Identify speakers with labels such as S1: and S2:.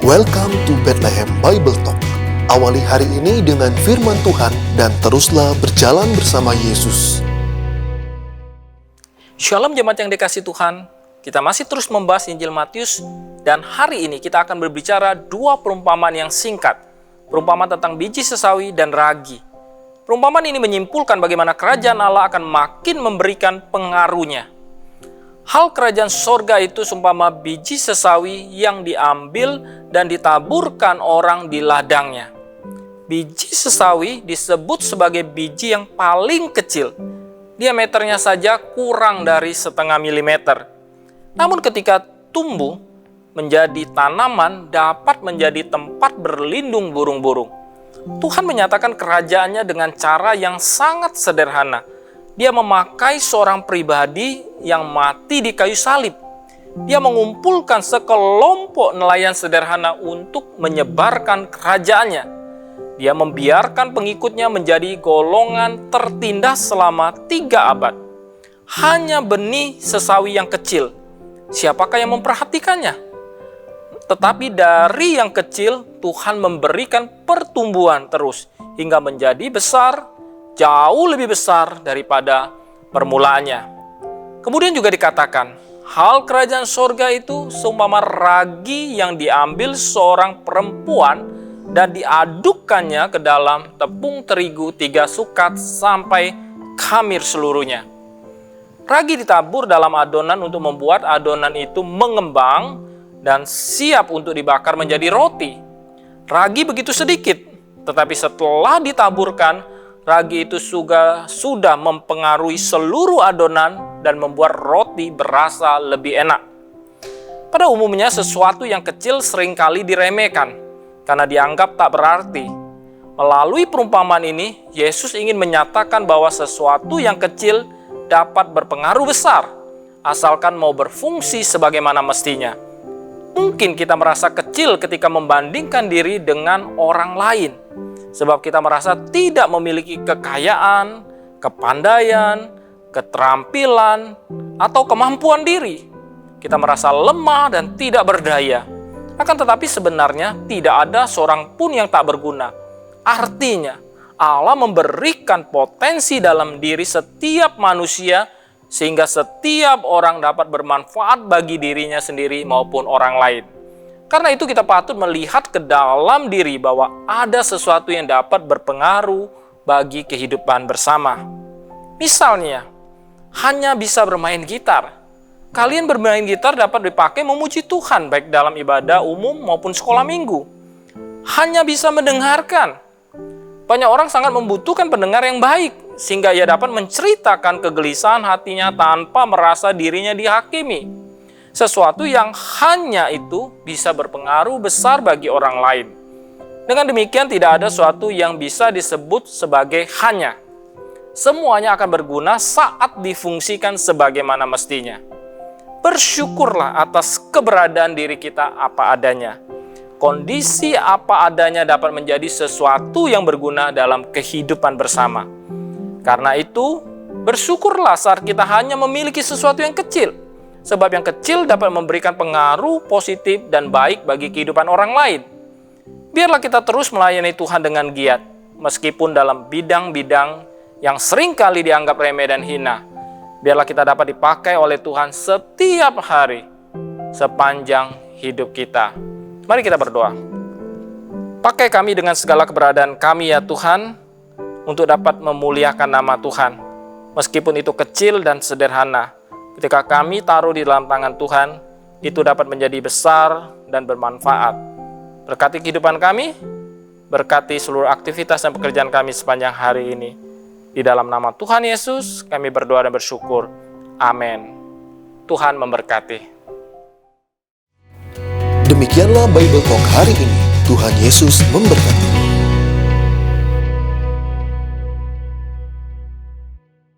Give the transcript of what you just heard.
S1: Welcome to Bethlehem Bible Talk. Awali hari ini dengan firman Tuhan dan teruslah berjalan bersama Yesus.
S2: Shalom jemaat yang dikasihi Tuhan. Kita masih terus membahas Injil Matius dan hari ini kita akan berbicara dua perumpamaan yang singkat. Perumpamaan tentang biji sesawi dan ragi. Perumpamaan ini menyimpulkan bagaimana kerajaan Allah akan makin memberikan pengaruhnya. Hal kerajaan sorga itu seumpama biji sesawi yang diambil dan ditaburkan orang di ladangnya. Biji sesawi disebut sebagai biji yang paling kecil. Diameternya saja kurang dari 0,5 milimeter. Namun ketika tumbuh menjadi tanaman dapat menjadi tempat berlindung burung-burung. Tuhan menyatakan kerajaannya dengan cara yang sangat sederhana. Dia memakai seorang pribadi yang mati di kayu salib. Dia mengumpulkan sekelompok nelayan sederhana untuk menyebarkan kerajaannya. Dia membiarkan pengikutnya menjadi golongan tertindas selama 3 abad. Hanya benih sesawi yang kecil. Siapakah yang memperhatikannya? Tetapi dari yang kecil, Tuhan memberikan pertumbuhan terus hingga menjadi besar, jauh lebih besar daripada permulaannya. Kemudian juga dikatakan, hal kerajaan sorga itu seumpama ragi yang diambil seorang perempuan dan diadukkannya ke dalam tepung terigu 3 sukat sampai khamir seluruhnya. Ragi ditabur dalam adonan untuk membuat adonan itu mengembang dan siap untuk dibakar menjadi roti. Ragi begitu sedikit, tetapi setelah ditaburkan, ragi itu sudah mempengaruhi seluruh adonan dan membuat roti berasa lebih enak. Pada umumnya sesuatu yang kecil seringkali diremehkan karena dianggap tak berarti. Melalui perumpamaan ini, Yesus ingin menyatakan bahwa sesuatu yang kecil dapat berpengaruh besar, asalkan mau berfungsi sebagaimana mestinya. Mungkin kita merasa kecil ketika membandingkan diri dengan orang lain. Sebab kita merasa tidak memiliki kekayaan, kepandaian, keterampilan, atau kemampuan diri. Kita merasa lemah dan tidak berdaya. Akan tetapi sebenarnya tidak ada seorang pun yang tak berguna. Artinya, Allah memberikan potensi dalam diri setiap manusia sehingga setiap orang dapat bermanfaat bagi dirinya sendiri maupun orang lain. Karena itu kita patut melihat ke dalam diri bahwa ada sesuatu yang dapat berpengaruh bagi kehidupan bersama. Misalnya, hanya bisa bermain gitar. Kalian bermain gitar dapat dipakai memuji Tuhan baik dalam ibadah umum maupun sekolah minggu. Hanya bisa mendengarkan. Banyak orang sangat membutuhkan pendengar yang baik sehingga ia dapat menceritakan kegelisahan hatinya tanpa merasa dirinya dihakimi. Sesuatu yang hanya itu bisa berpengaruh besar bagi orang lain. Dengan demikian tidak ada sesuatu yang bisa disebut sebagai hanya. Semuanya akan berguna saat difungsikan sebagaimana mestinya. Bersyukurlah atas keberadaan diri kita apa adanya. Kondisi apa adanya dapat menjadi sesuatu yang berguna dalam kehidupan bersama. Karena itu, bersyukurlah saat kita hanya memiliki sesuatu yang kecil. Sebab yang kecil dapat memberikan pengaruh positif dan baik bagi kehidupan orang lain. Biarlah kita terus melayani Tuhan dengan giat, meskipun dalam bidang-bidang yang seringkali dianggap remeh dan hina. Biarlah kita dapat dipakai oleh Tuhan setiap hari, sepanjang hidup kita. Mari kita berdoa. Pakai kami dengan segala keberadaan kami ya Tuhan, untuk dapat memuliakan nama Tuhan. Meskipun itu kecil dan sederhana, ketika kami taruh di dalam tangan Tuhan, itu dapat menjadi besar dan bermanfaat. Berkati kehidupan kami, berkati seluruh aktivitas dan pekerjaan kami sepanjang hari ini. Di dalam nama Tuhan Yesus, kami berdoa dan bersyukur. Amin. Tuhan memberkati.
S1: Demikianlah Bible Talk hari ini. Tuhan Yesus memberkati.